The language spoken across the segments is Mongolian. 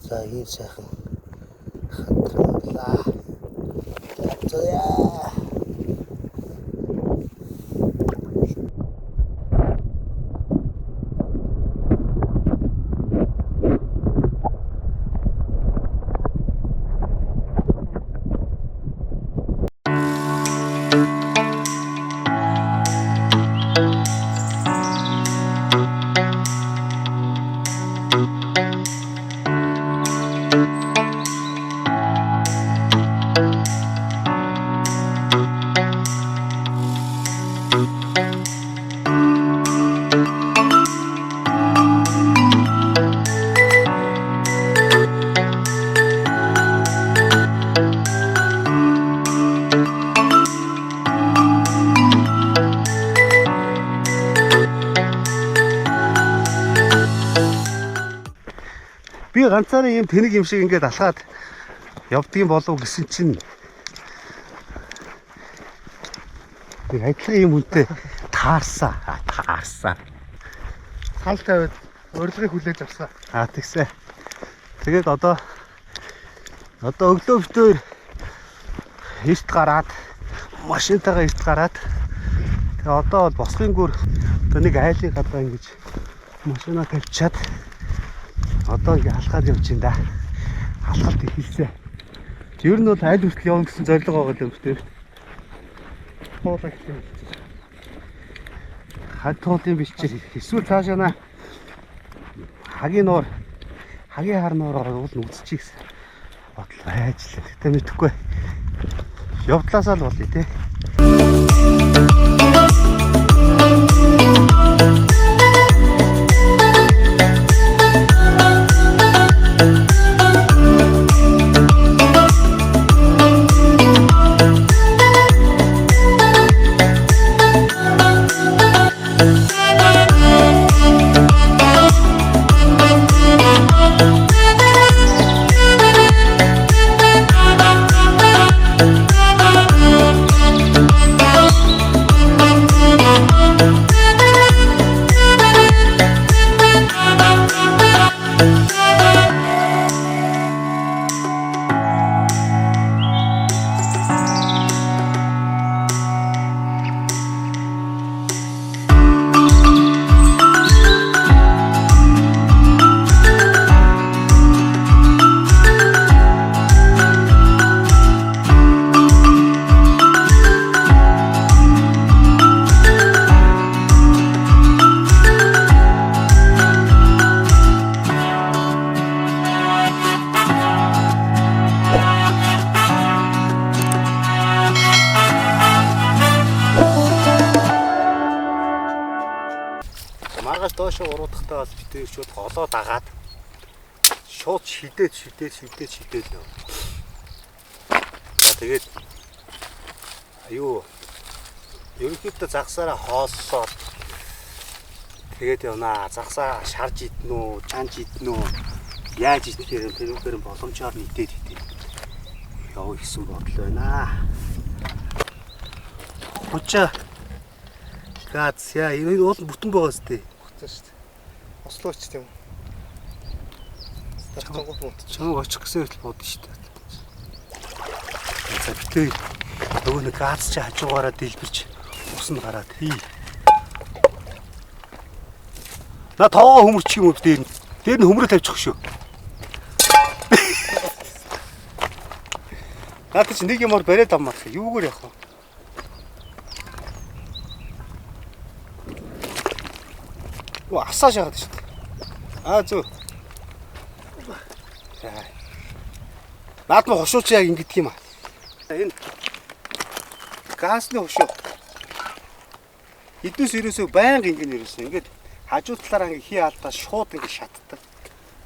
За ийм сайхан хатрамлаа. Заяа. Би ганцаараа юм тэнэг юм шиг ингээд алхаад явдгийн болов гэсэн чинь би адилхан юм үнтэй таарсан. Цаал тавиад урилгыг хүлээж авсан. Тэгсэ. Тэгээд одоо өглөө битээр эрт гараад машинтайгаа эрт гараад тэгээ одоо бол босхын гүр одоо нэг айлын гадаа ингэж машинаа тавьчаад одоо ингэ алхаад явж байна да. Алхалт хийлээ. Ер нь бол аль хүртэл явна гэсэн зорилго байгаа юм шүү дээ. Хоолой хийх. Хатуулын бэлчээр эсвэл цаашаа хагийн хар нуураар уул нүцчих гэсэн бодол байж л. Гэтэ мэдэхгүй. Явдлаасаа л болъё те. Маргааш доошо уруудахтаа бас битээ шууд голоо дагаад шууд шидээд нөө. Тэгээд ерөнхийдөө загсаараа хооссоод тэгээд явнаа. Загсаа шарж иднэ үү, чанж иднэ үү, яаж идэх тэрүүгээр боломжоор нийтээд яв гэсэн бодол байна. Хучаа газ яа энэ уул бүтэн байгаа сте. Бүтэн шүү дээ. Ослооч тийм үү. Стартангууд мод. Чамайг очих гэсэн хэвэл бодно шүү дээ. За битээ нөгөө нэг газ чи хажуугаараа дэлбэрч ус нь гараад хий. На тоо хөмөрчих юм уу дээр нь хөмрөө тавьчих шүү. Наад чи нэг юмор бариад аммаа. Юугаар явах вэ? Асаа шахаад шүү дээ. Зөв. Наад нь хошууч яг ингэдэг юм аа. Энэ газны хошуу. Эднээс ерөөсөө байнга ингэн ерөөсөө. Ингээд хажуу талаараа ингээ хий алдаа шууд ингээ шатдаг.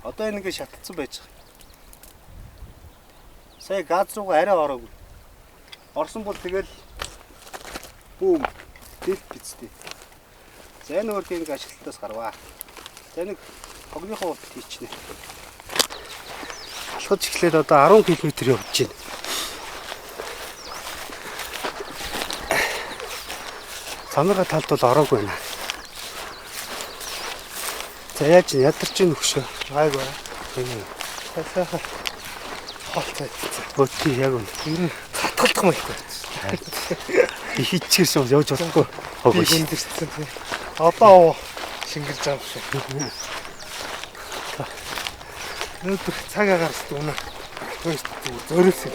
Одоо энэ ингээ шатцсан байж байгаа. Сая газ руу арай ороогүй. Орсон бол тэгэл бүүм дэд бицтэй. За энэ өөрхийн ашиглалтаас гарваа. За нэг хогныхоо утад хийчихнэ. Алхаж эхлээд одоо 10 км явж байна. Цамрага талд бол ороогүй байна. За яаж ядарч ийн өгшөө. Гайгүй. Сайхан хоолцоо идсэн. Өчиг яг үн. Ер нь татгалдах юм ихтэй. Ихичгэрсэн явж болохгүй. Хогш. Гүндэрсэн тийм. Одоо шингэрж байгаа юм шиг. Өнөөдөр цаг агаар зүгнэ. Зөөрөлсөн.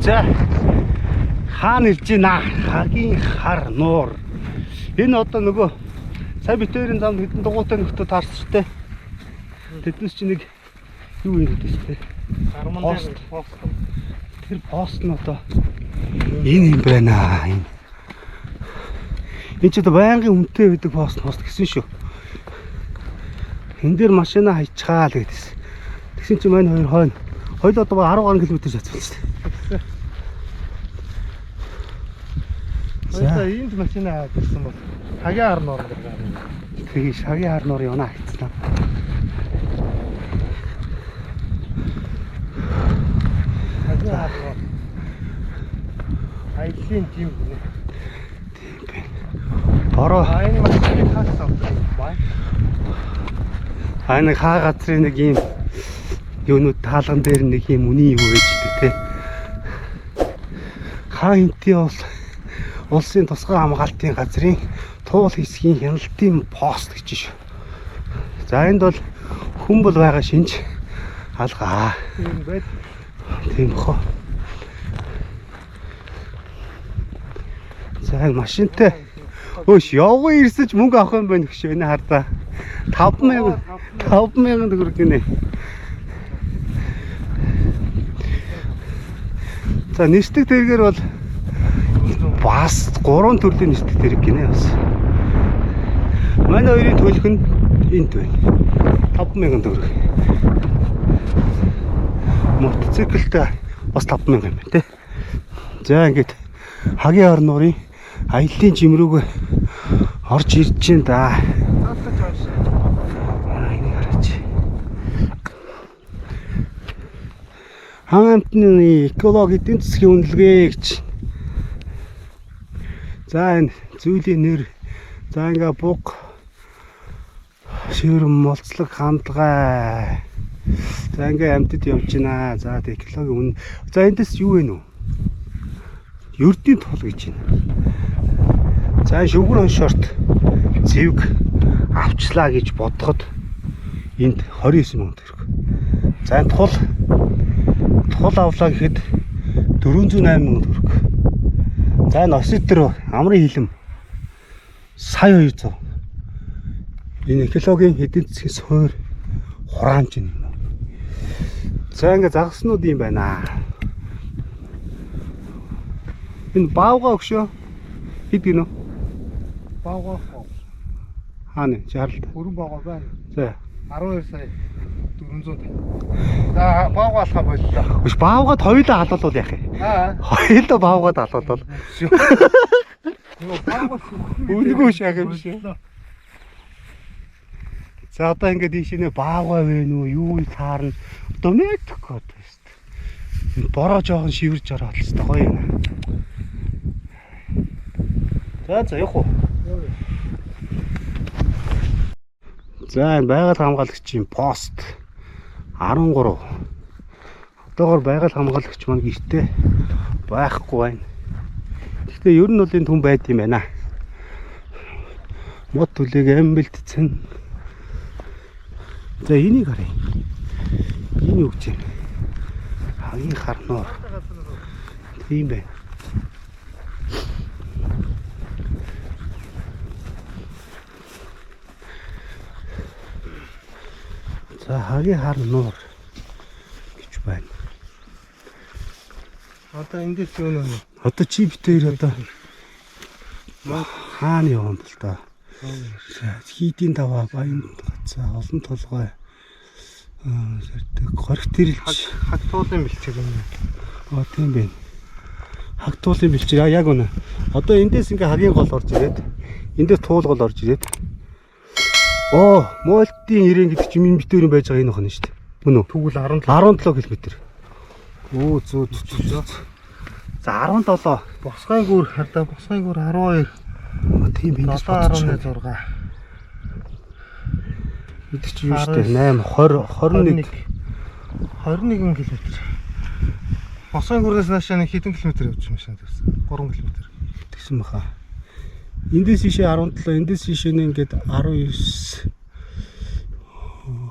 За хаана ирж байна? Хагийн хар нуур. Энэ одоо нөгөө сая битэрийн замд хэдэн дугуйтай нөхдөд таарч штэ. Тэднээс чи нэг юу юм гэдэг штэ. Пост. Тэр пост нь одоо энэ юм байна. Энэ ч одоо байнгын үнэтэй байдаг пост гэсэн шүү. Энэ дээр машина хайчгаа л гэдээс. Тэгсэн чи маань хоёр хойно одоо 10 гаруй км шатсан штэ. За энд машина авчихсан бол хагийн хар нуурын дээр гарна. Тэгээ хагийн хар нуурын унаа хайцлаа. Хагийн хар нуур. Айлын жим гэнэ. Тийм бэ. Бороо энэ машиныг хаасан бай. Нэг хаа газрын нэг юм юунууд таалган дээр нэг юм үний юу ээжтэй те. Хаа инти бол улсын тусгай хамгаалтын газрын туул хэсгийн хяналтын пост гэж шүү. За энд бол хүн бол байгаа шинж алгаа. Тийм байд. Тийм хоо. За машинтай өөш явган ирсэн ч мөнгө авах юм байна гэж энэ хардаа 5000 төгрөг гинэ. За нисдэг тэргээр бол бас 3 төрлийн нисдэг тэрэг гинэ бас. Манай хоёрын төлөх нь энд байна. 5000 төгрөг. Мотоциклтэй бас 5000 юм байна те. За ингээд хагийн хар нуурын аяллаа жимрүүг орж ирж байна да. Энийг хараач. Хан амтны экологи эдийн засгийн үнэлгээ гэж. За энэ зүйлийн нэр за ингээ буг шивэр молцлог хандлага. За ингээ амтд явж байна. За экологи үн. За эндээс юу вэ нүү? Ердийн тул гэж байна. За шүгүр хоншорт зэвг авчлаа гэж бодоход энд 29,000 төгрөг. За энэ тул авлаа гэхэд 408,000 төгрөг. За энэ оситер амрын хилэм сая 200. Энэ экологийн эдийн засгийн суур хураамж юм. За ингээ загснууд юм байна. Энэ баавга өгшөө хэд гинөө? Баавга хаана? Жарлалт. Бүрэн баавга байна. За 12 сая 450. За баавга алхаа боллоо. Биш баавгад хоёулаа халуулвал яах юм? Хоёулаа баавгад халуулвал. Үнэгүй шах юм шиг. За одоо ингээд ийшээ баавга вэ нү юу таарна? Одоо мэдхгүй одоо шүү дээ. Бороо жоохон шивэрж ороод л та гоё юм. За явах уу? За энэ байгаль хамгаалагчийн пост 13. Одоогоор байгаль хамгаалагч маань гэртээ байхгүй байна. Гэхдээ ер нь бол энэ хүн байд юм байна. Мод түлэг амбилтцэн. За энийг харъя. Энэ юу гэж байна? Хагийн харноо. Тийм байна. За хагийн харноо гэж байна. Одоо эндээс юу нэ? Одоо чи битээр одоо хаана явсан бэл та? За хийдийн даваа баян гацаа олон толгой горх тэрэлж Хаг туулын бэлчээр юм. Тийм байна. Хаг туулын бэлчээр яг үнэ. Одоо эндээс ингээ хагийн гол орж ирээд эндээс туул гол орж ирээд муултын ирээн гэдэг чинь минь битүүрийн байж байгаа энэ охин шүү дээ. Мөн үү? Тэгвэл 17 км. Зөө. За 17. Босгын гүр хардаа босгын гүр 12. Тийм би 7.6. Бид чи юу шүү дээ 8 20 21 км. Босгын гүрээс наашаа нэг хэдэн километр явж байгаа юм шиг 3 км. Тэгсэн баха. Эндээс ишээ 17, эндээс ишээ нь ингээд 19.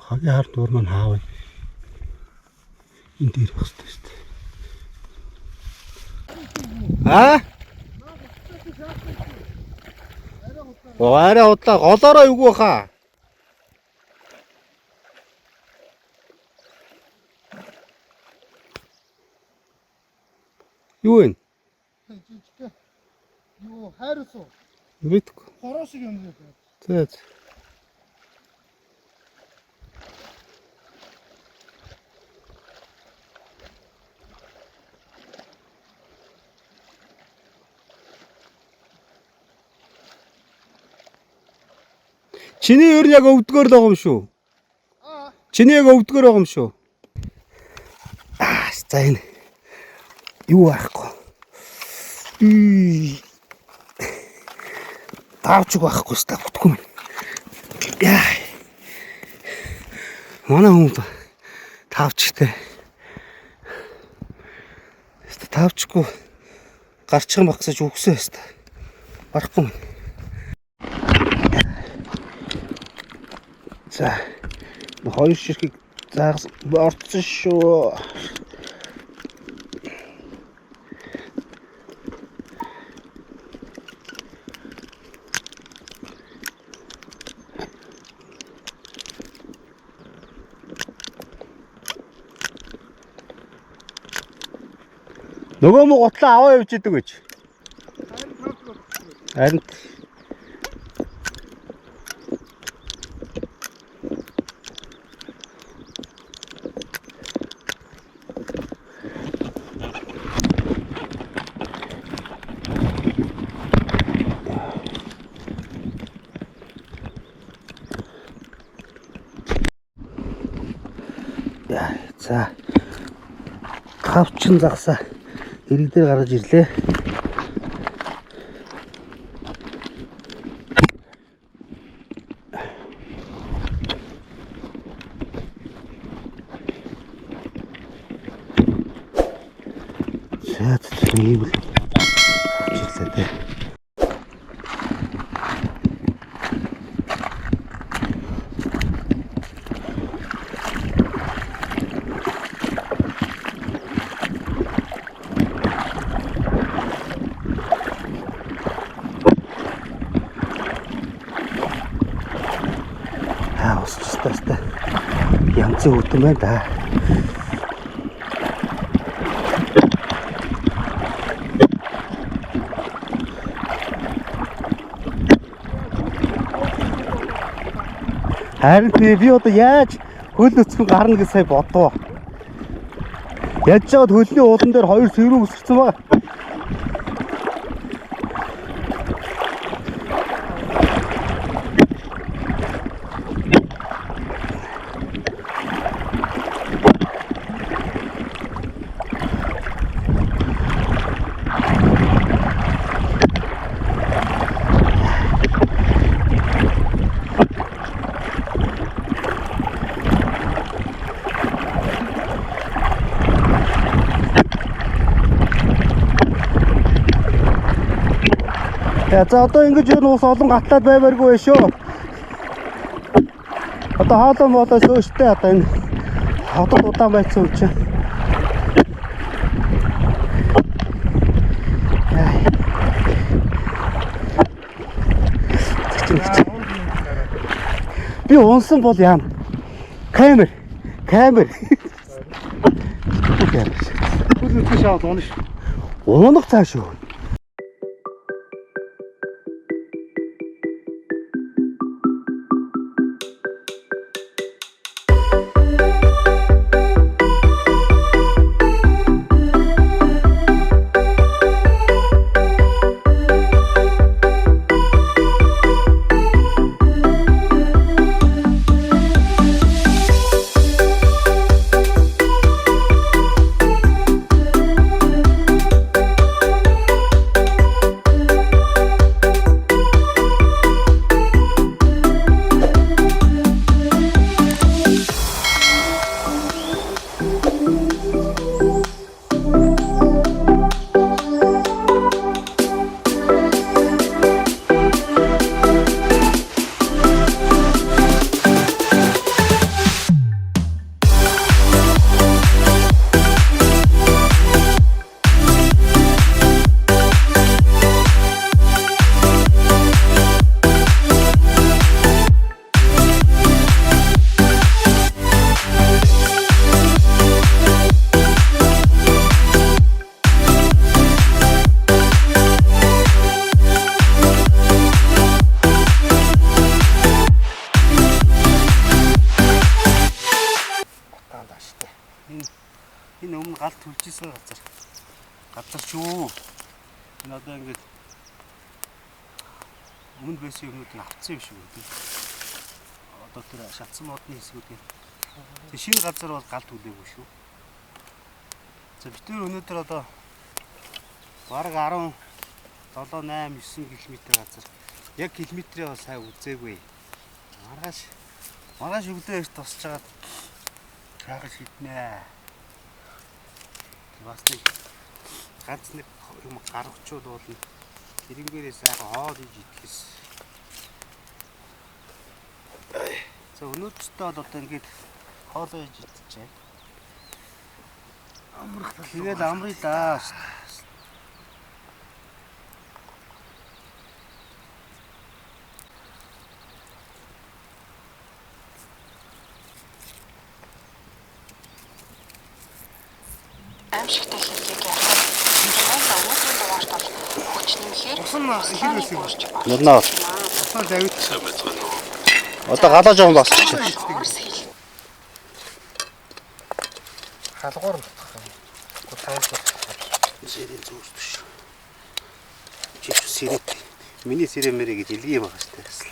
Хагийн хар нуур маань хаав. Энд дээр байх хэрэгтэй шүү дээ. Арай удлаа голоороо юу баха? Юу вэ? Юу хайрус уу? Мэдгүй. Хороо шиг юм уу? За. Чиний ер нь яг өвдгөр л байгаа юм шүү. Чиний яг өвдгөр байгаа юм шүү. За энэ юу аахгүй. Таавчг байхгүй ста бүтгүй юм. Яа. Манай хүн таавчтай. Таавчгүй гарчих юм багсаж үгсээ ста. Барахгүй юм. За хоёр ширхэг заагс орцсон шүү. Нөгөө мө гутлаа аваа явж идэг гэж. Харин за тавчин загсаа ирэг дээр гаргаж ирлээ. За тийм л авчихлаа те. Усчтаастай янз бүрэн байна да. Харин би одоо яаж хөл өцгөн гарна гэж сая бодов. Яаж жаад хөлний уулан дээр хоёр сэрүү өсгсөн байгаа. За одоо ингэж юу нуус олон гатлаад баймааргүй байх шүү. Одоо хоолой моолой сөөштэй одоо энэ хотод удаан байцсан юм чинь. Би унсан бол яам. Камер. Түл нүдний шавд унаш. Унах цааш юу? Энэ өмнө гал төлжсэн газар шүү. Энэ одоо ингэж өмнө байсан юмнуудыг авцсан юм шиг үү. Одоо тэр шатсан модны хэсгүүдийн тэр шинэ газар бол гал төлөөгүй шүү. За бид өнөөдөр одоо бараг 10 7 8 9 км газар яг километрээ бол сайн үзээгүй. Маргааш өглөө эрт тосч хагаад хаагаж хитнэ. Бас нэг ганц нэг юм гаргачуул болно. Тэрнгээрээ сайхан хоол хийж идэхээс. За өнөөдөртөө бол одоо ингээд хоол хийж идчихэ. Амрах тал. Тэгээд амрыг даа. Аимшигтай хэллийг яхад шууд өнөөдрийн дугаарт бол өгч нэмэхээр Усан ихэр байсан юм шиг. Нурнаа. Усан давид Одоо галаа жоон босчих. халгуур нутах юм. Гутаалж Сэрийн зүгс биш. Чи сэрэт. Миний сэрэмэрэ гэж илгий байгаа шүү дээ.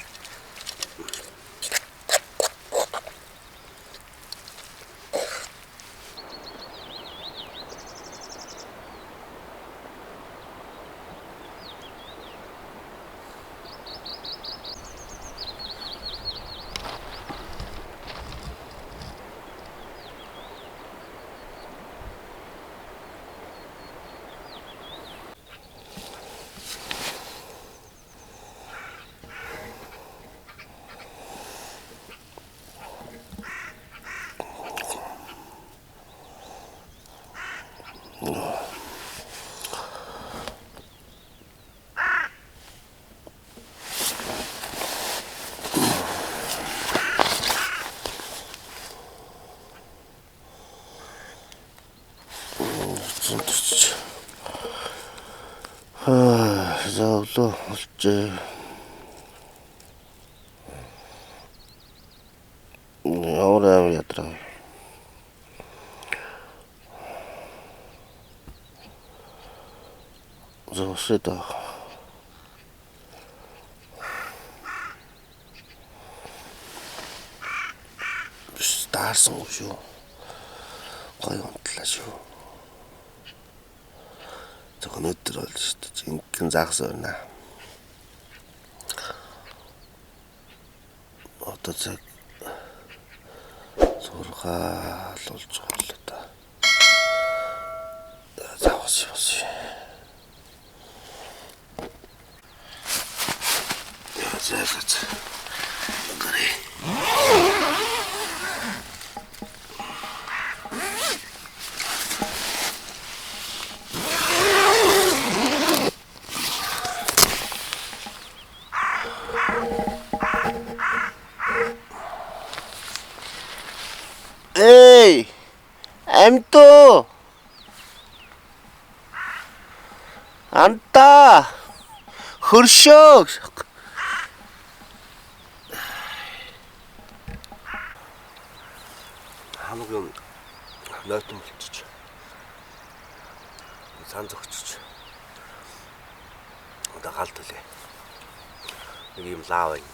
Завлоо олчээ. Яваа ятраа. Зовсэда. Стаарсан шүү. Гой онтлаа шүү. Өнөөдөр бол шүү дээ жинхэнэ загас байна. Одоо цаг 6 болж байгаа л да. Завс. За. Гэрээ. Эй! Амту! Анта! Хөршөө! Хамгийн нойтон болчих. Сан зогчих. Одоо галт үлээ. Нэг юм лав юм.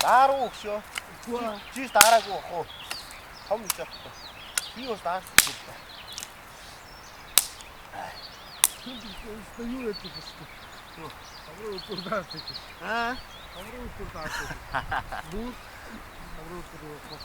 Даруу өгшөө. Чи дараагүй ах уу? Том гэж байна. Би бас даарсан юм байна. Юу юу гэдэг вэ? Авруу өдөр даарсан. Аа? Авруу өдөр даарсан. Бүр авруу өдөр явах.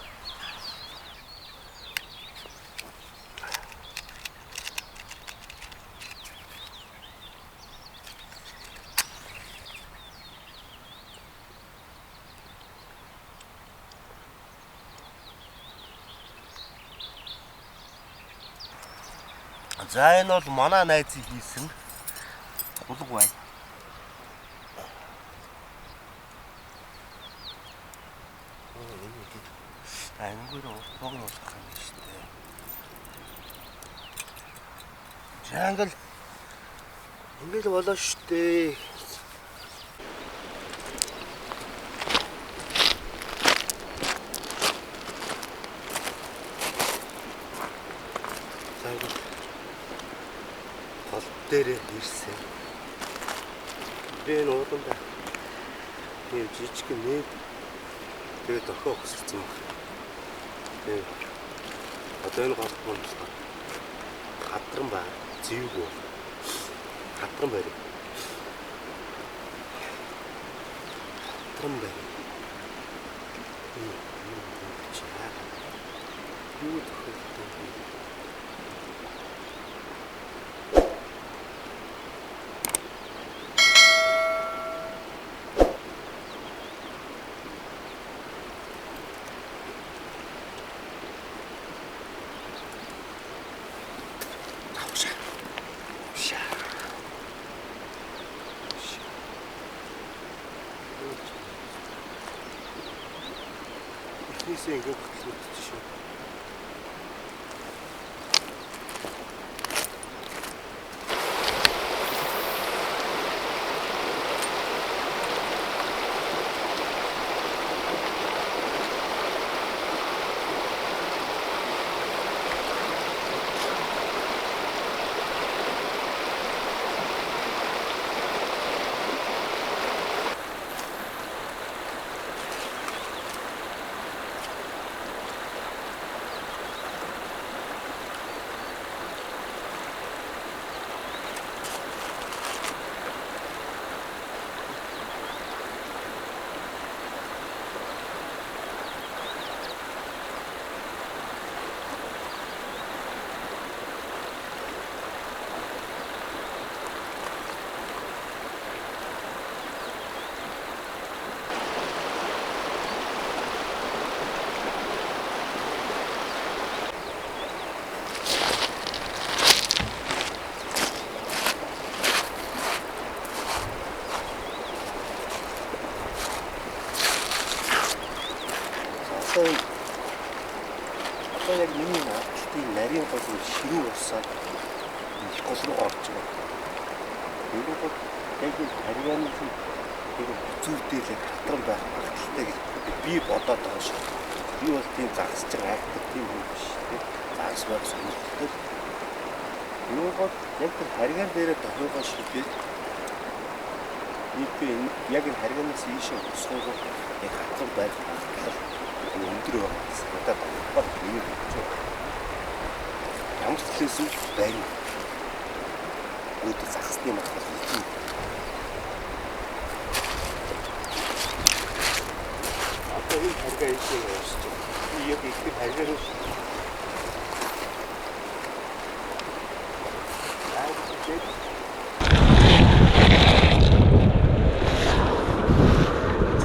За энэ бол манай найзыг хийсэн хулг бай. Ангөр уртог нь болох юм шүү дээ. Жангал ингээл болоо шүү дээ. Дээрээ ирсэн. Би энэ ууданда ийм жижиг нэг тэгээд охоо өсөлцсөн баг. Тэгээд одоо энэ голд маань хадран байна. Зэвгүй. Хадран байр. Хадран байр. Юу тохиолдсон бэ? Ихнээсээ ингээд хөтлөж шүү. Одоо яг миний наадтын нарийн гол нь ширүү усаад их гол руу орж байгаа. Энэ бол яг энэ харьяаны тэр зүр дээр яг хатран байх магадaltaй гэж би бодоод байгаа шүү. Би бол тийм загасч байгаа айхтар тийм юм биш тийм. Загас байх сонирхолтой. Энэ бол яг тэр харьяан дээрээ тохиогоо шилжээд Нийтдээ яг энэ харгинаас ийшээ өсгөөгөө яг хатар байж байгаа. Өндөр байгаа гэсэн. Одоо баг юм болж байна. Ямар ч хэлсэн байна. Өөдөө загсны материал хийх. Одоо энэ харгаа ийшээ явуулчих. Би яг их харгаар нь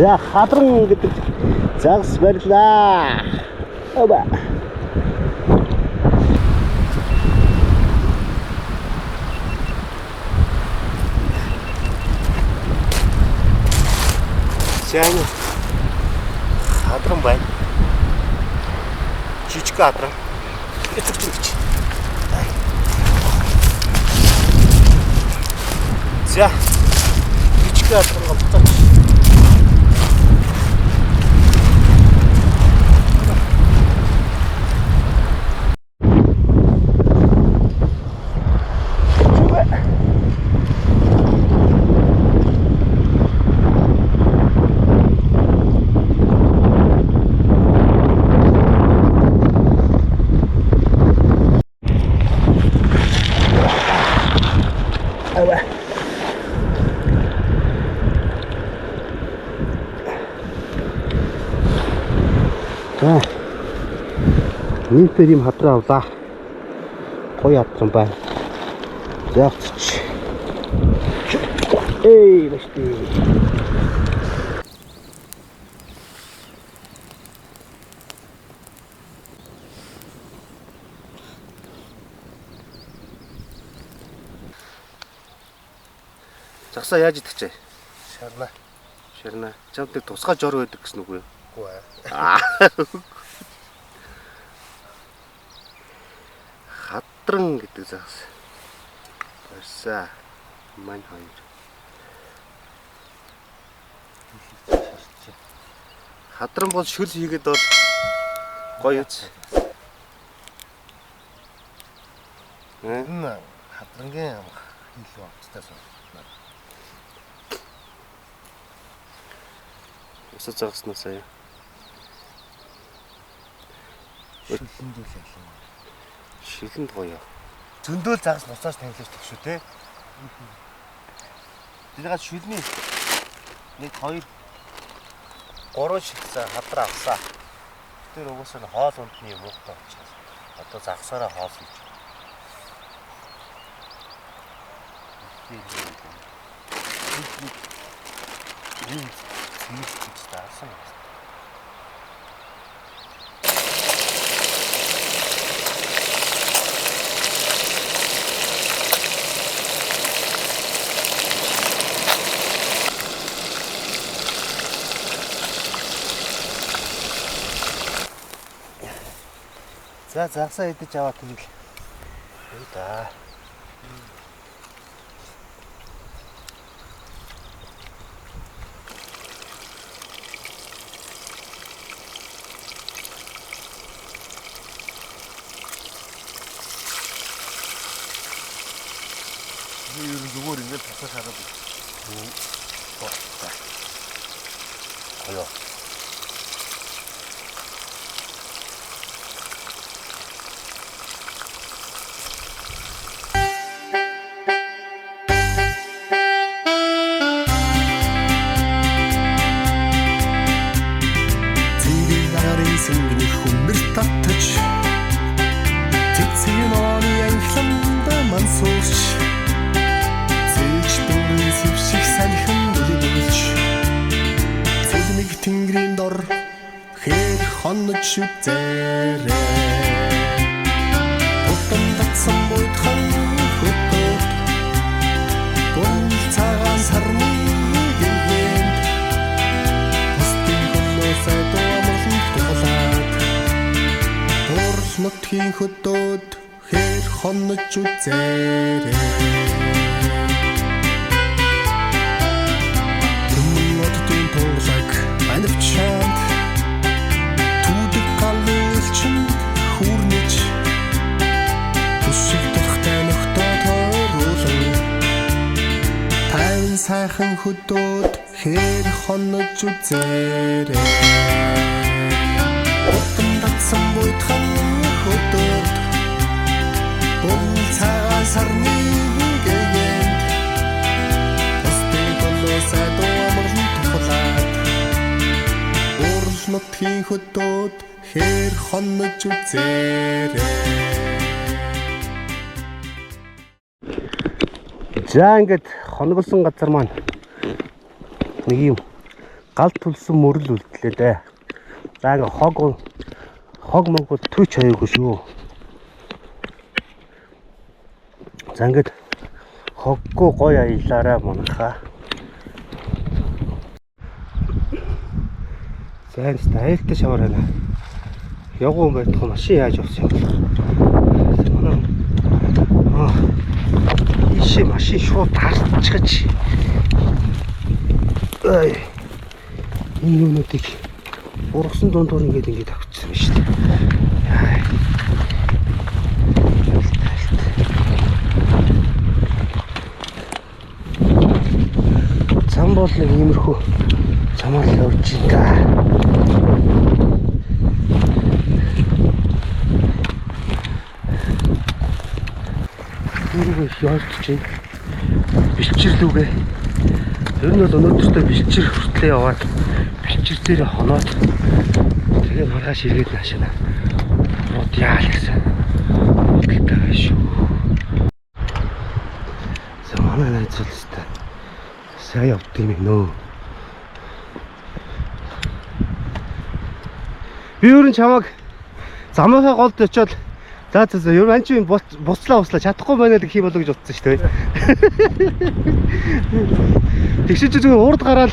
за хадран гэдэг загс барьлаа. Оба. Сайн хадран байна. Жижиг хадран. Эцэгч. За. Жижиг хадран голцооч. Нийтээр юм хадраа авлаа. Гоё хадран байна. Яавч. Башти. Загсаа яаж идэх чээ? Шарна. Чамд нэг тусгай жор байдаг гэсэн үг үү? Үгүй ээ. Хадран гэдэг загс. Барьсаа. Мань хоёр. Хадран бол шүл хийгээд бол гоё үз. Энэ хадрангийн илүү авцтай сон. Өсөж загснаас аяа. Шүлэндүүл ялсан. Шилэнд гоё. Зөндөөл загас буцааж тавилж төгшөө те. Тэрийг шүлний нэг 2 3 шигсэн хадраа авсаа. Тэр угсаа нь хоол ундны муутай учраас одоо загсаараа хоол хийж. Энэ цэвэрч таасан. За загсаа идэж аваад тэгэл. Үй да. Юу зүгээр ингээд тасаа шараад байна. Хоёо. Сингний хүмэр татаж цэцгийн оны анхланд мансууч цэвч дүнгийн сэвших салхин үлдүүлж цэвник тэнгэрийн дор хэр хонож үзээрээ утам татсан буйдхан хөтөд гол цагаан сарны гингэнд постын хөлөөсөө нутгийн хөдөөд хэр хонож үзээрээ Түмнотын тулаг анивчанд түүдэг галуулчин хүрнэж төсөв толхтой нөхдөд хоруулан тайван сайхан хөдөөд хээр хонож үзээрэй. Утам татсан буйдхан хөдөөд бол цагаан сарны гэгэнд тусдын толосаа доомрлон тухлаад урал нутгийн хөдөөд хээр хонож үзээрэй. За ингээд хоноглосон газар маань нэг юм галт тулсан мөрөл үлдлээ дээ. За ингээд хог могол төч хаяагүй шүү. За ингээд хоггүй гоё аялаарай манайхаа. За энэ айлтаа шавар байна. Явгуу юм байх машин яаж явсан юм бэ? Иши машин шууд таарчихж. Ай. Энэ юунуудыг ургасан дундуур ингээд авчихсан байна шүү дээ. Зам бол нэг иймэрхүү замаар явж байна. Өөрөөр явж чинь бэлчэрлүүгээ. Ер нь бол өнөөдөртөө бэлчэр хүртлээ яваад бэлчэр дээр хоноод тэгээ маргааш ирээд наашаа. Рууд яа л гэсэн. Бодлоо шүү. Манай найз л өстэй. Сайн явд юм нөө. Би ер нь чамаг замынхаа голд очиод за ер нь анч буцлаа чадахгүй байна л хий болоо гэж утсан шүү дээ. Тэгшиж зүгээр урд гараад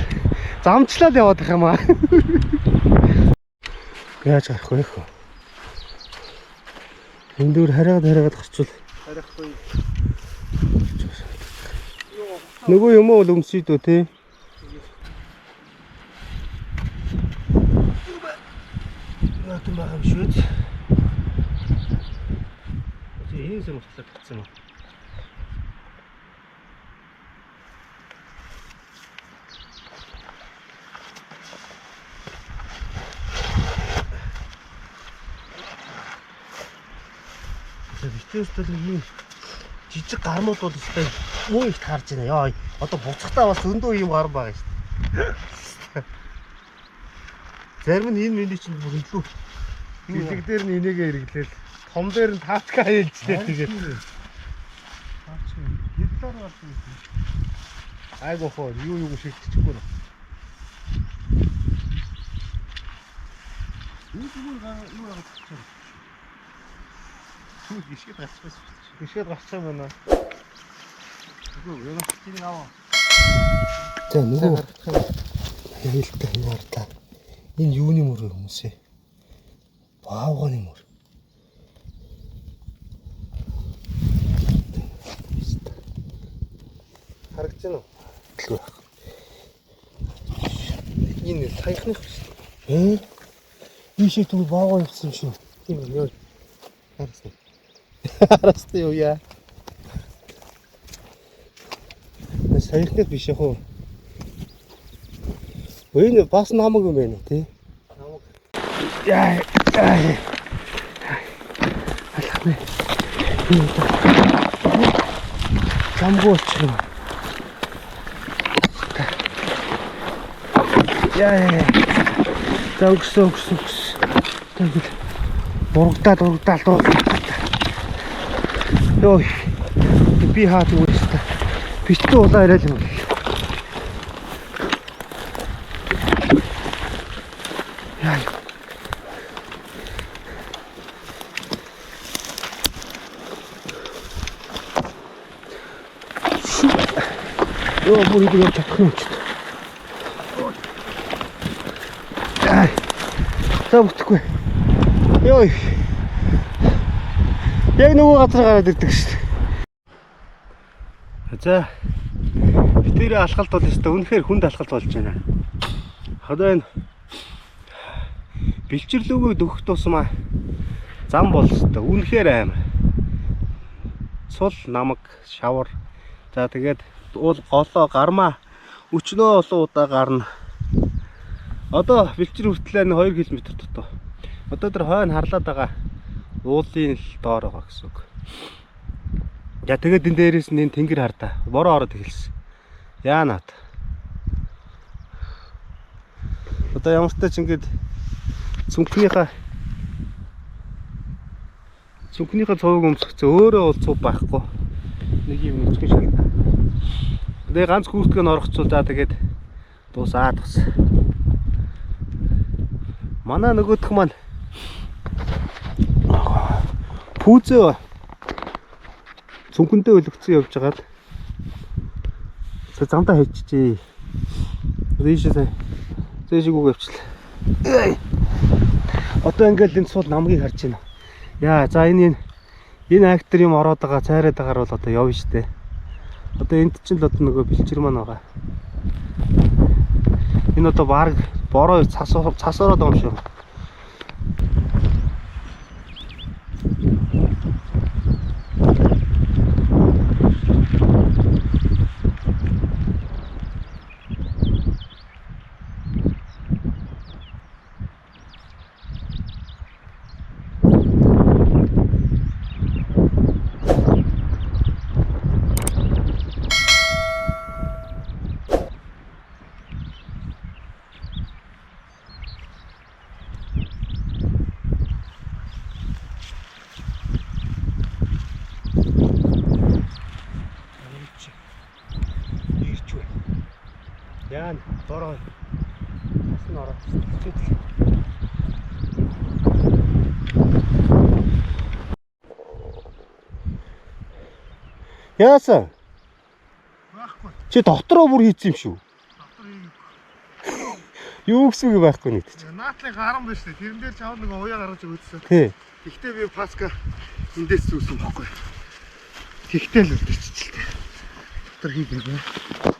замчлаад яваад их юм аа. Яаж гарах вэ хөө? Энд дөр хараад гарчвал харахгүй. Нөгөө юм уу өмсөй дөө те. Яатан байгаа юм шүү дээ. Энэ юм утлаа татсан уу? Битүүстэл нэг жижиг гармууд бол өстой муу их таарж байна. Яа, одоо буцахтаа бас өндөө юм гар байгаа шүү дээ. Зарим нь энэ миний чинь бүгдлүү. Бэлэг дээр нь энийгээ хэрэглээл. Том дээр нь таатка хэлжтэй тэгээд. Таач. Хэдээр болсон юм. Айгуу хоо юу шигтчихгүй нэ. Юу гарчихсан. Гişгэд гарчихсан. Гişгэд гарчихсан байна. Юу нэг аваа. За нөгөө хэлтэй хинаартай. Энэ юуны мөр хүмүүсээ. Баавганы мөр. Харагдаж байна уу? Энэ саяхны хөө. Ийшээ түр баавгаа явсан шүү. Тийм ёо. Харсан. Харсан юу яа. Саяхныг биш яг уу. Энэ бас намаг юм байна тий. Намаг. Яа. Алхмэ. Замгооч. Яа. Загс. Тэгвэл бургадаад дуу. Йоо. Би хаад үүстэй. Битүү улаа ирэл юм. Яа. Йоо, бүр идэх чадах юм ч. Ай. Завтгүй. Йоо. Яг нөгөө газар гараад ирдэг шүү дээ. За. Битэрийн алхалт бол өстой үнэхээр хүнд алхалт болж байна. Одоо энэ бэлчэрлүүгээ дөхөх тусмаа зам бол өстой үнэхээр аймар. Цул намаг, шавар За тэгээд уул голоо гармаа өчнөө олон удаа гарна. Одоо бэлчир хүртлээ 2 км дутуу. Одоо тэр хойно харлаад байгаа уулын л доор байгаа гэсэн үг. За тэгээд энэ дээрээс нь тэнгэр хардаа. Бороо ороод эхэлсэн. Яанаад. Одоо ямар ч тач ингээд цүнхнийхээ цувг өмсгцээ өөрөө бол цув байхгүй. Нэг юм өчгөн шиг байна. Тэгээ ганц хүүртгэн орохцоо за тэгээд дуусаад бас. Манай нөгөөх маань пүүзээ цүнхэндээ өлөгцөн явж байгаад замдаа хийчихээ. Зээшгүүг явчлаа. Одоо ингээд энэ суул намгийг харж байна. Яа, за энэ актер юм ороод байгаа, цайраад байгаа бол одоо явна штэ. Одоо энд чинь л одоо нөгөө бэлчир маань байгаа. Энэ одоо баг бороо цас ороод байгаа юм шүү. Яан бороо асан ороо. Яасан? Байхгүй. Чи дотроо бүр хийсэн юм шүү. Доктор Юу гэсэн үг байхгүй нэг ч. наатлын гарам байна шүү дээ. Тэрэн дээр чавд нэг уяа гаргаж өгсөн. Тий. Гэхдээ би паска эндээс зүүсэн байхгүй. Тэгтэл л үлдчихлээ. Доктор хийгээгүй.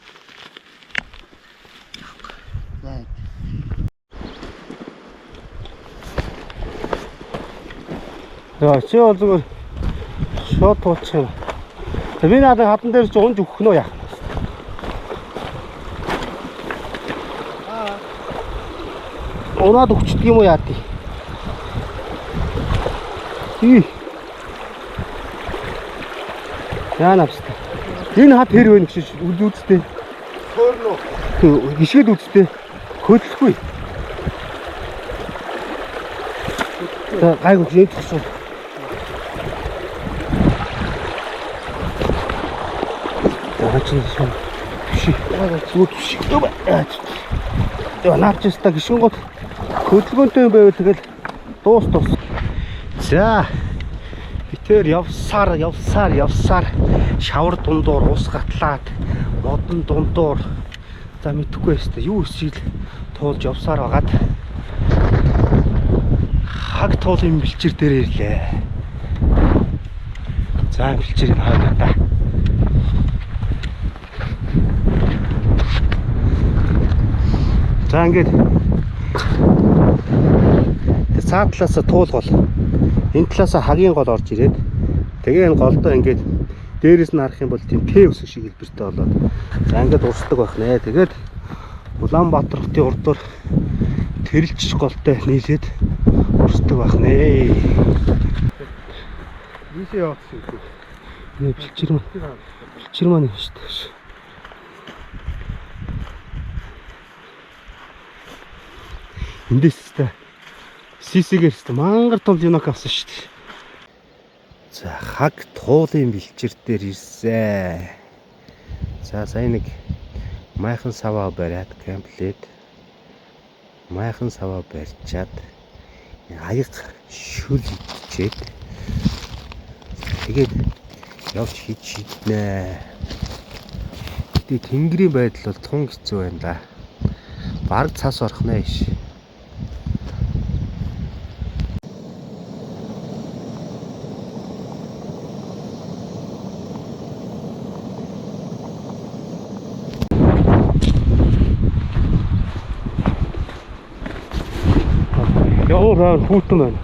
Яа, чи бол зүгээр шот туучих юм. Би надад хадан дээр чи унж өгөх нөө яах. Унаад өгчдөг юм уу яа тий. Яа навста. Энэ хат хэр вэ гэж үзүүцтэй. Хөөрнөө. Гişгэд үзтэй. Хөдлөхгүй. Гайгүй хийж гисэн. Ачиж шүү. Биш. Зүгт биш. Тэгээ наачста гişгэн гот хөдөлгөөнтэй байвал тэгэл дуус. За. Битээр явсаар шавар дундуур ус гатлаад модон дундуур за мэдхгүй байстай юу эсвэл туулж явсаар байгаад хаг туулын бэлчир дээр ирлээ. За бэлчирийг хойно та. За ингээд цаа талаасаа туул гол энэ талаасаа хагийн гол орж ирээд тэгээ энэ голдоо ингээд дээрээс нь харах юм бол тийм Т өсөх шиг хэлбэртэй болоод за ингээд урсдаг байх нэ. Тэгээд Улаанбаатар хотын урдуур тэрэлж голтой нийлээд урсдаг байх нэ. Ийшээ явах шиг. Нэ бэлчир маань юм шүү дээ. Эндээс та сисигээс мангар том жинок авсан шүү дээ. За хаг туулын бэлчир дээр ирсэн. За сая нэг майхан саваа бариад комплект майхан саваа барьчаад аяг шүл идчихэд тэгээд явж хийж шиднэ. Тэгээ тэнгэрийн байдал бол тун хэцүү байна да. Бараг цас орох нэ иш. Яа, хүүтэн байна.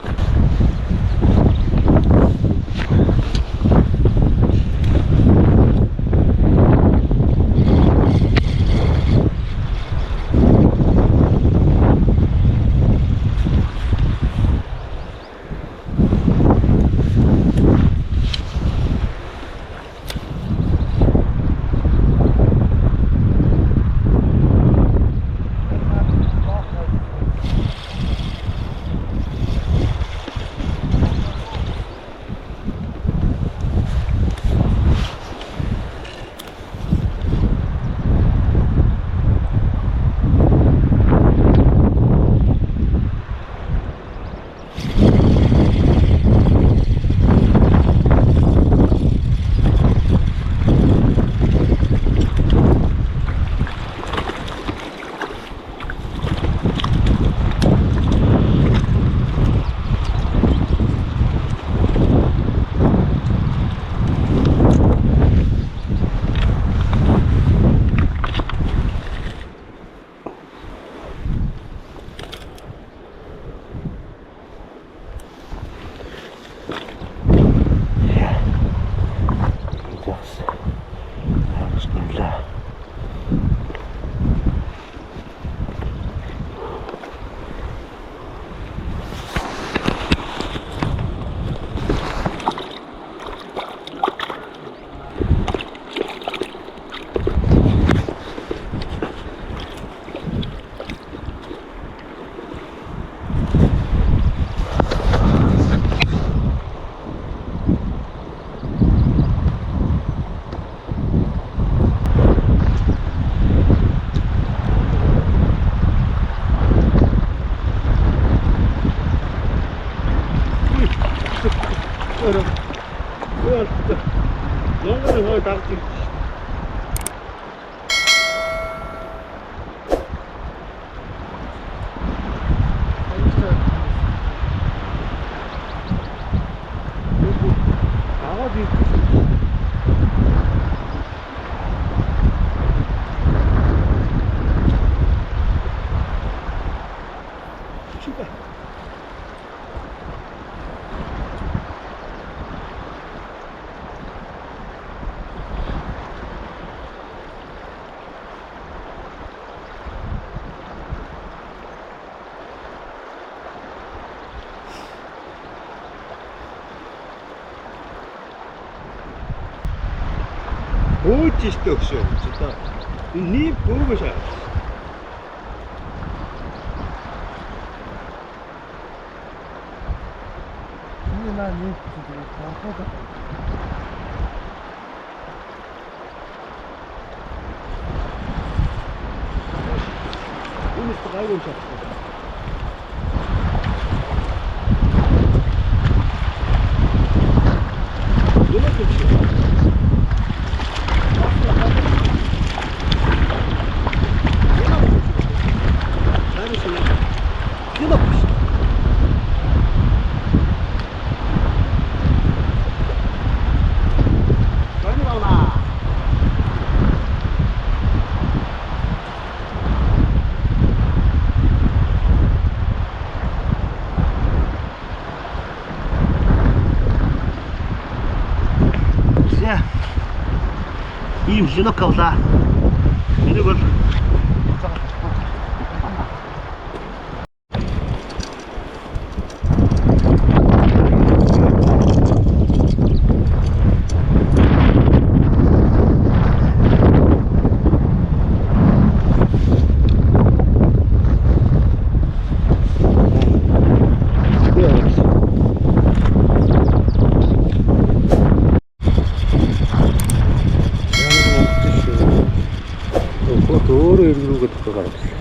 гэж штэ өгшөө. Одоо нийт бөөгөө шаа. Энэ наа нийт зүгээр таахаа. Энэ гайгүй шаа. Ийм линок авлаа. Энийг бол өөрөө иргэрүүгээ тохиог гаргасан.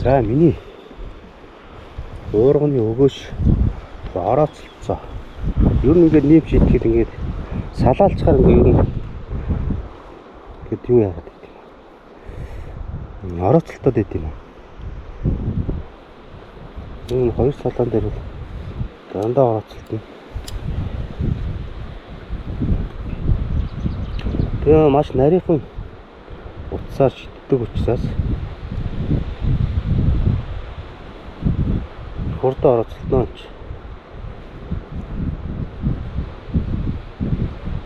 За миний уурганы өгөөш орооцолцоо. Ер нь ингээд нэм шитгэхэд ингээд салаалцахаар ингээд ер нь гэдэг юу яагаад гэдэг юм. Орооцолтод байт юм. Энэ хоёр салаан дээр бол дандаа орооцолтно. Тэгээ маш нарийнхан утсаар шиддэг учраас хурдан орооцолтно ч.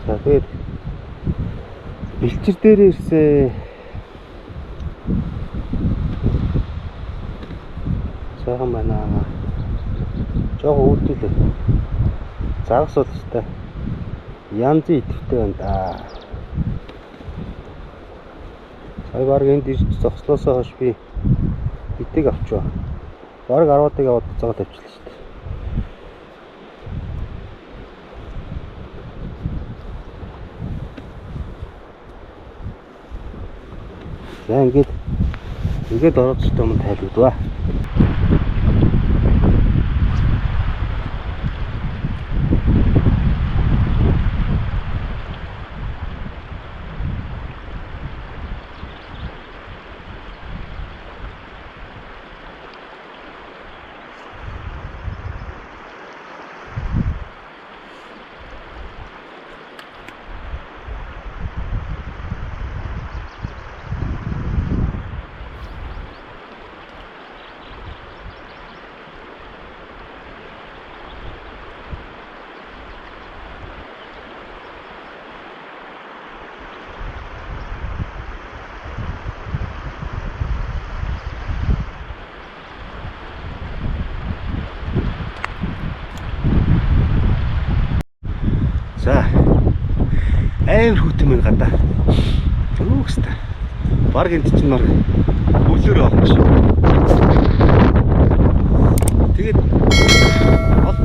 За тэгээд бэлчир дээр ирсэн. Сайхан байна. Жоо үүдүүлээ. Загас бол өстэй янзын идэвхтэй байна да. Сая баг энд ирж зогслоосоо хойш би битэг авчваа. Бараг 10-ыг аваад цагаа тавьчихлаа шүү дээ. За ингээд орооцолтой юм тайлбарлаа. За амар хүүтэн мэн гадаа. Үгүйстэй. Бараг энд чинь нар бүлөөрөө авах шүү. Тэгээд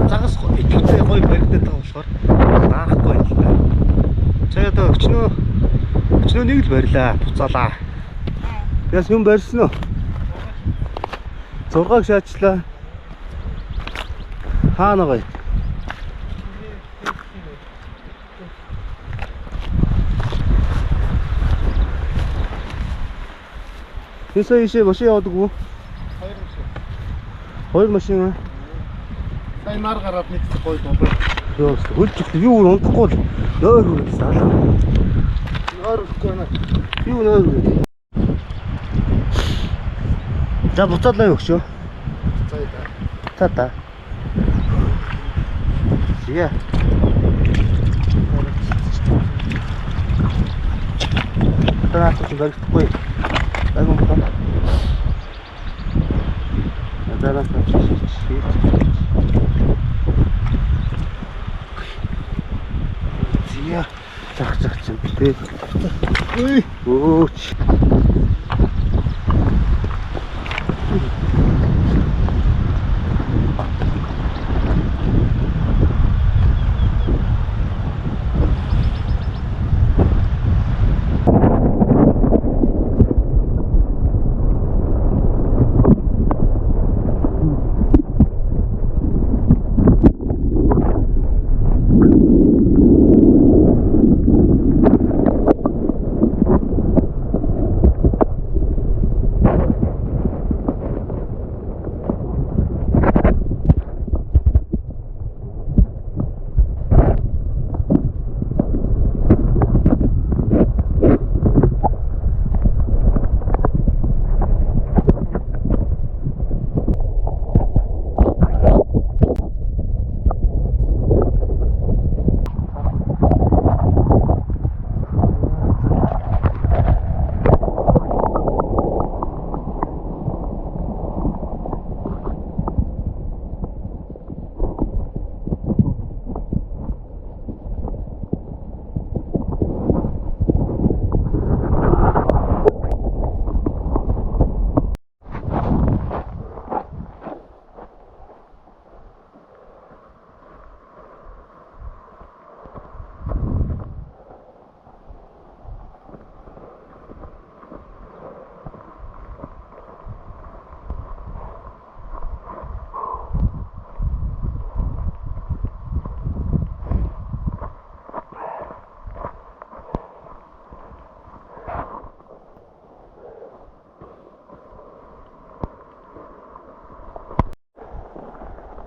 загас идэвхтэй гоё баригдаад байгаа болохоор даахгүй юм л да. За одоо өчнөө нэг л барилаа, буцаалаа. Яс юм барьсан уу? 6-аг шаачлаа. Хаана гоё? Тэсээ ийшээ машин явдаг уу? Хоёр машин аа. Сайн нар гараад нэг гой болоо. Ёо, хөлж юу унтахгүй л нойр үргэлжлээ. Нойр өгөхгүй байна. Юу нойр үргэлжлээ. За буцаалаа юу өгчөө? За Та. Яа. Танаас ч баригдахгүй. Айгуу байна. Надаас чи. Зия. Цах чинь тэ. Ой. Өөч.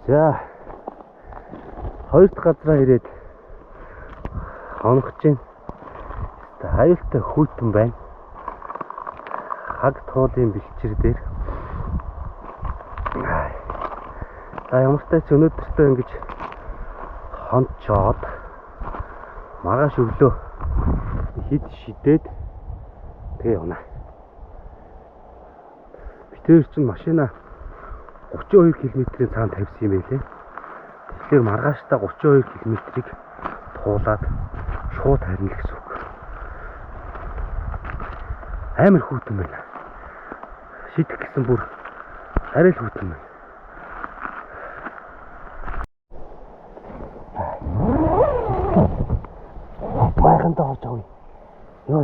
За. Хоёр дахь газараа ирээд хоногч чинь аюултай хүйтэн байна. Хаг тоолын бэлчээр дээр. За ямар ч тач өнөөдөртөө ингэж хончоод маргааш өглөө хид шидээд тэгээ явна. Битээр чинь машина 32 км-ийн цаанд тавьсан юм байлээ. Тэгэхээр маргааштай 32 км-ийг туулаад шууд харна л гэсэн үг. Амар хүүтэн байна. Шидэх гэсэн бүр арай л хүүтэн байна. Майхантаа орж авъя. Йоо.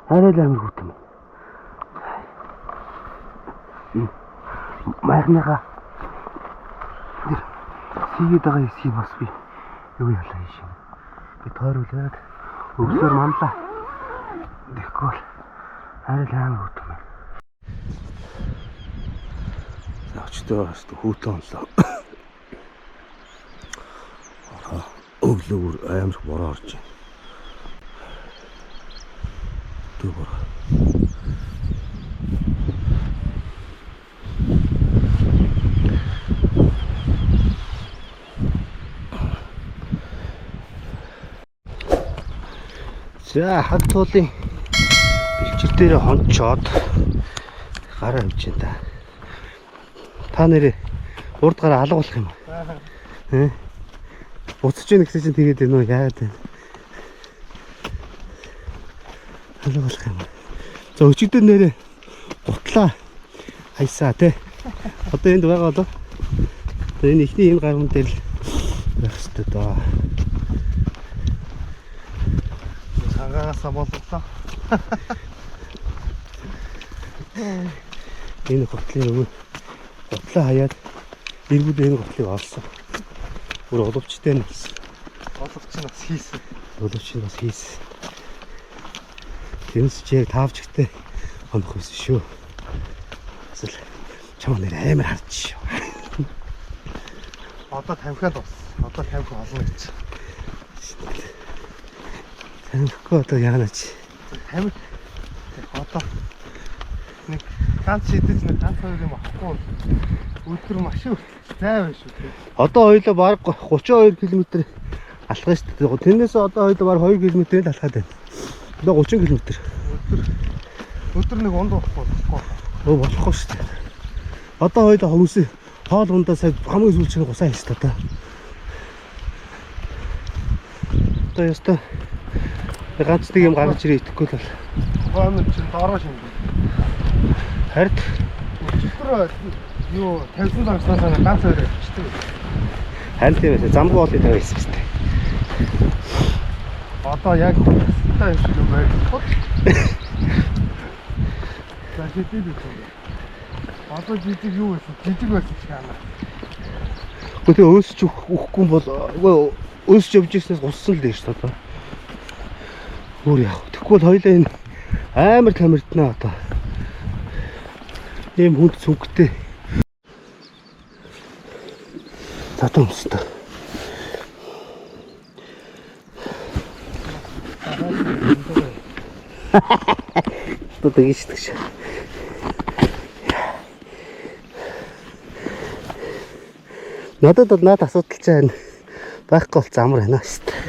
Арай л амар хүүтэн байна. Майхныхаа хийгээд байгаа хэсгийг бас би юу ялаа юм шиг. Би тойруулаад өгсөөр манлаа. Тэгэхгүй бол арай л амар хүүтэн байна. Очтой бас хүүтэн онлоо. Өглөөр амар бороо орж байна. Дөө бороо. За хаг туулын бэлчээр дээр хончоод гараа авч байна да. Та нэрээ урд гараа алга болох юм аа. Буцаж ийн гэсэн чинь тэгээд нөө яагаад вэ? Алга болох юм. За өчигдөр нэрээ гутлаа хайсаа те. Одоо энд байгаа болоо. Одоо энэ ихний энэ гаруун дээр л байх хэрэгтэй доо. Цагаасаа боллоо. Энэ готлын өмнө готлоо хаяад эргүүд энэ готлыг олсон. Бүр оловчтой нь болсон. Оловч нь бас хийсэн. Оловч нь бас хийсэн. Тэнс чи яг 5 чигтээ хонох байсан шүү. Эсвэл чам нэр амар харж шүү. Одоо тамхиад бас. Одоо тамхи олон гэж. Тамхи одоо яана чи. Тамхи одоо нэг ганц шидэж нэг ганц хоёр юм авахгүй. Өдөр машин зай байна шүү. Одоо хоёлоо баг 32 км алхах шүү дээ. Тэрнээс одоо хоёлоо баг 2 км-ээр алхаад байна. Одоо 30 км. Өдөр нэг онд болохгүй. Өө болохгүй шүү дээ. Одоо хоёлоо хүмүүсийн хоол ундаа сая хамгийн сүүлчийн гусаа хийс та. Одоо яста ганц нэг юм гаргаж ирээ итгэхгүй л бол. Хоомд чинь доороо шинэ. Хард өчигдөр юу 50 цагаас ганц хоёр авчихдаг. Харин тийм ээ замгүй болоод байгаа юм шүү дээ. Одоо яг та юм шиг байна. За хэдий үү. Одоо жижиг юу байсан? Жижиг байсан ч яана. Гэхдээ өөсч өгөхгүй бол өөсч явж ирснээс гуссан л дээ шүү дээ. Өөр яах вэ? Тэгвэл хоёлаа энэ амар тамирднаа одоо. Ийм хүнд цүнхтэй. Татан өстэй. Тут гисдэг шээ. Надад бол наад асуудал чинь байхгүй бол замар байна шүү дээ.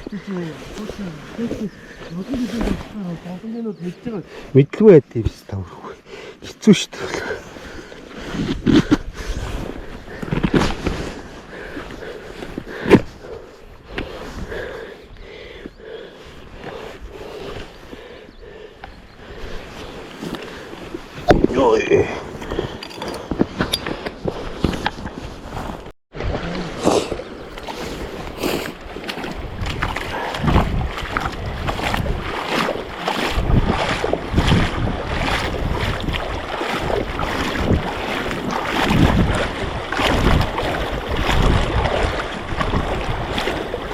Мэдлгүй байд юм шүү дээ. Хэцүү шүү дээ. Ой.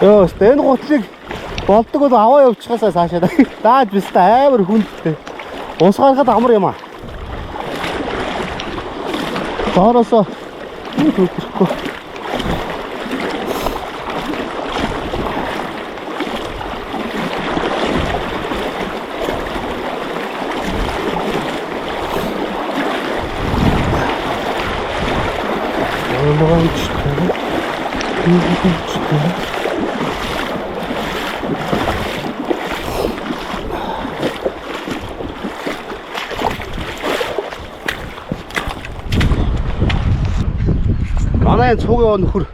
Ёо, энэ гутлыг болдог бол аваа явчихсаа цаашаа. Даад биз та амар хүндтэй. Ус гарахад амар юм аа. Доороосоо юу хийхгүй. Манай цугийн нөхөр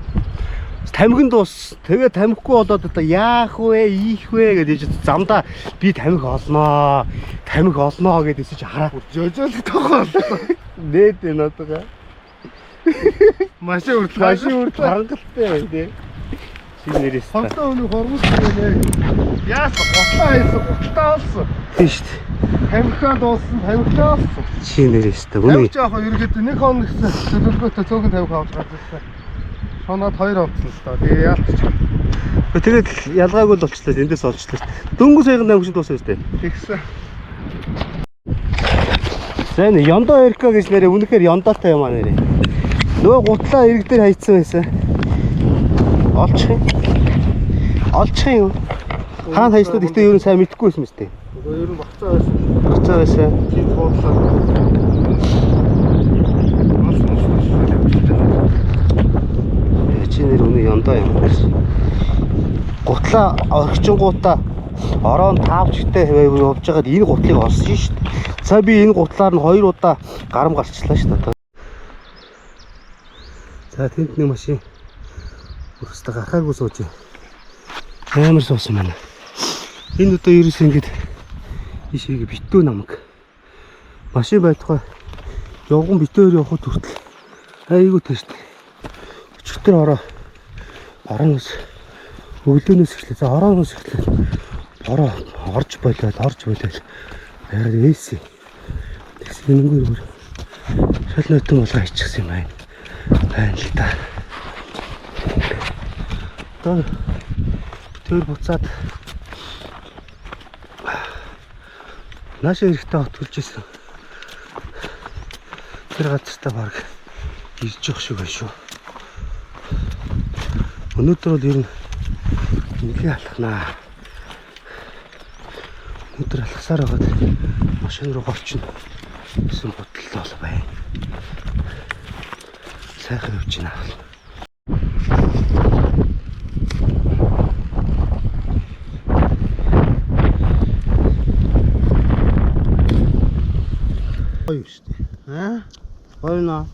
тамхинд дуус. Тэгээ тамхигүй болоод одоо яах вэ, ийх вэ гэж замдаа би тамхи олноо. Тамхи олноо гэдээс чи хараа. Жожол тоохоо. Нээд энэ одоога. Машин үрдэл хангалттай байна тий. Шинэ нэрээс. Хонтоо өнөө хормос нэ. Яасан готлаа хийсэн, готлаа олсон. Тийм шүү дээ. Тамхиа дууссан, тамхиа олсон. Шинэ нэрээс та. Үнэ. Яах вэ? Ерөөд нэг хоног төлөвлөгөөтэй цөөхөн тамхи авч гарсан. Шоноод 2 онцлоо л доо. Тэгээ яалч. Тэгээд ялгаагүй л болчихлоо. Эндээс олчлаа. Дөнгөс саяхан тамхи дууссан шүү дээ. Тэгсэн. Зэн Ёндоо Эрка гэж нэрээ үнэхээр Ёндоотой юм аа нэрээ. Нөгөө гутлаа ирэг дээр хайцсан байсан. Олчих юм. Олчих юм. Хаана хайснууд ихтэй ерөн сайн мэдэхгүй байсан мэт. Нөгөө ерөн багцаа байсан. Багцаа байсан. Тийм буудлаа. Чи нэр үнэ Ёндоо юм гэсэн. Гутлаа орхичингуудаа орон таавчтай явж байгаад энэ гутлыг олсон шүү дээ. За би энэ гутлаар нь 2 удаа гарам гарчлаа шүү дээ. За тэнд нэг машин өөрөөсөө гарахаагүй сууж байна. Амар суусан байна. Энэ одоо ерөөс ингэж ишийг битүү намаг. Машин байтугай явган битээр явхад хүртэл айгуу тест. Өчигдөр ороноос өглөөнөөс эхлээ. За ороноос эхлээ. Орж болоод яагаад ээсэ. Тэгсэн нэггүй шал нөтөн болоо хийчихсэн юм байна. Байна л да. Тэр буцаад нааш эрэхтэй хот төлж исэн. Тэр газартаа баг ирж явах шиг байна шүү. Өнөөдөр бол ер нь нэгэ алхнаа. Өнөөдөр алхасаар байгаад машин руу орчихно гэсэн бодлоо бол байна. Сайхан явж байна. Гоё шүү дээ. Гоё наа.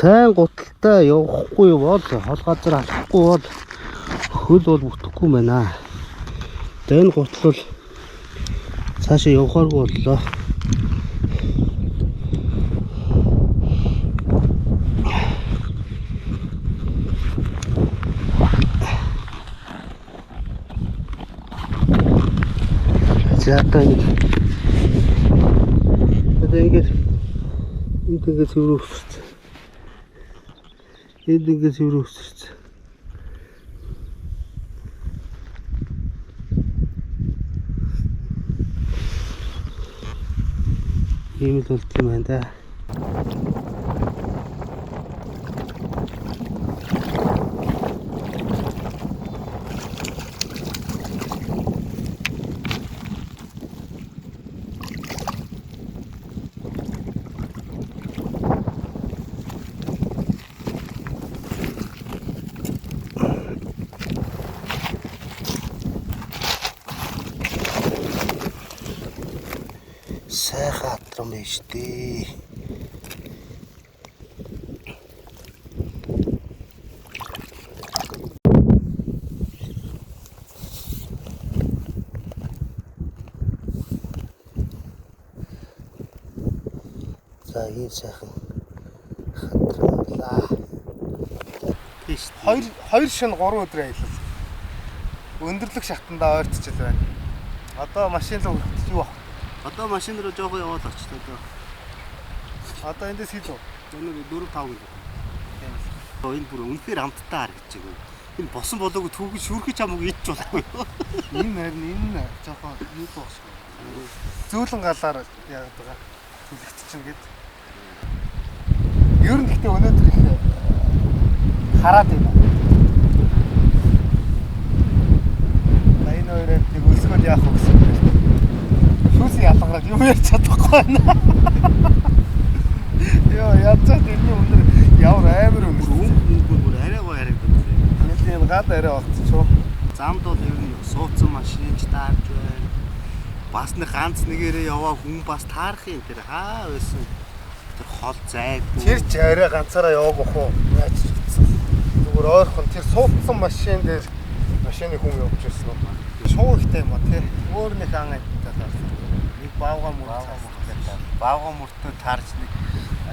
Сайн гуталтай явахгүй бол хол газар алахгүй бол хөл бол бүтэхгүй байна. Тэгээ энэ гутал бол цаашаа явахааргүй боллоо. За одоо ингэж цэврүү өсөрч. Эдгээр цэврүү өсөрч. Ийм л болт юм байна да. Сайхан атрам биш дээ. За ийм сайхан хатрамлаа. Тийш. 2 шин 3 өдөр аялал. Өндөрлөх шатандаа ойртчихл байна. Одоо машин руу хүрэх юу вэ? Одоо машин руу жоохон яваад очтой одоо. Одоо эндээс хил үү? Энэ 4-5 км. Тийм үү. Энэ бүр үнэхээр амттай харагдаж байна. Энэ босон болоогүй түүхий шүрхэж хамаагүй идэж болохгүй. Энэ харин энэ жоохон юу боосгүй. Зөөлөн галаар яагаад байгаа. Түлэгдчихнэ гэд. Ер нь гэхдээ өнөөдөр их хараад байна. Энэ хоёроо нэг өсгөл яах вэ гэсэн. Шүүсийн ялгараад юм ярьж чадахгүй байна. Яа, ядчаад энэ өндөр ямар амар өндөр бүр арай гоё харагдав. Нэлийн гад арай болчихоо. Замд бол ер нь суудсан машинч таарж байна. Бас нэг ганц нэгээрээ яваа хүн бас таарах юм тэр хаа байсан. Тэр хол зайгүй. Тэр ч арай ганцаараа яваагүй хөө. Яаж чигдсэн. Зүгээр ойрхон тэр суудсан машин дээр машины хүн явж ирсэн үү? Шуу ихтэй юм ба тий. Өөр нэг ан айттай таарсан. Нэг баавга мөртөө таарч нэг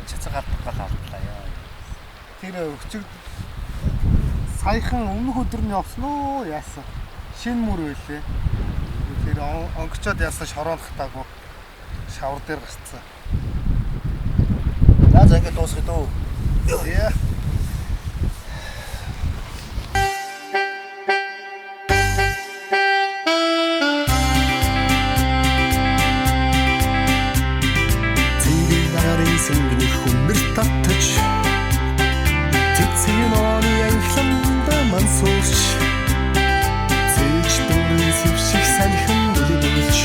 чацаг алдах гал автлаа яа. Тэр өчиг саяхан өмнөх өдөр нь явсан уу яасан. Шинэ мөр байлээ. Тэр онгочоод яасан шороонхтаагүй шавар дээр гарцсан. За ингэ дуусах дөө. Яа. Сэнгний хүмбэр татаж цэцгийн оны анхланда мансуурч цэж дөрөв сэвших санхан дэлгүүлж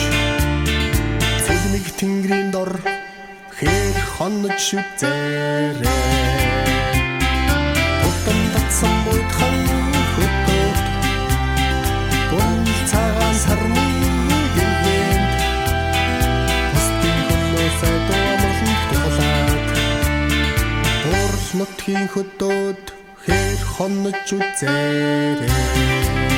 цэглэг тэнгэрийн дор хэр хонож үзээрээ утам татсан муудхан хөтөд бол цагаан сарны гэргэнд постын холоосаа нутгийн хөдөөд хэр хонож үзээрээ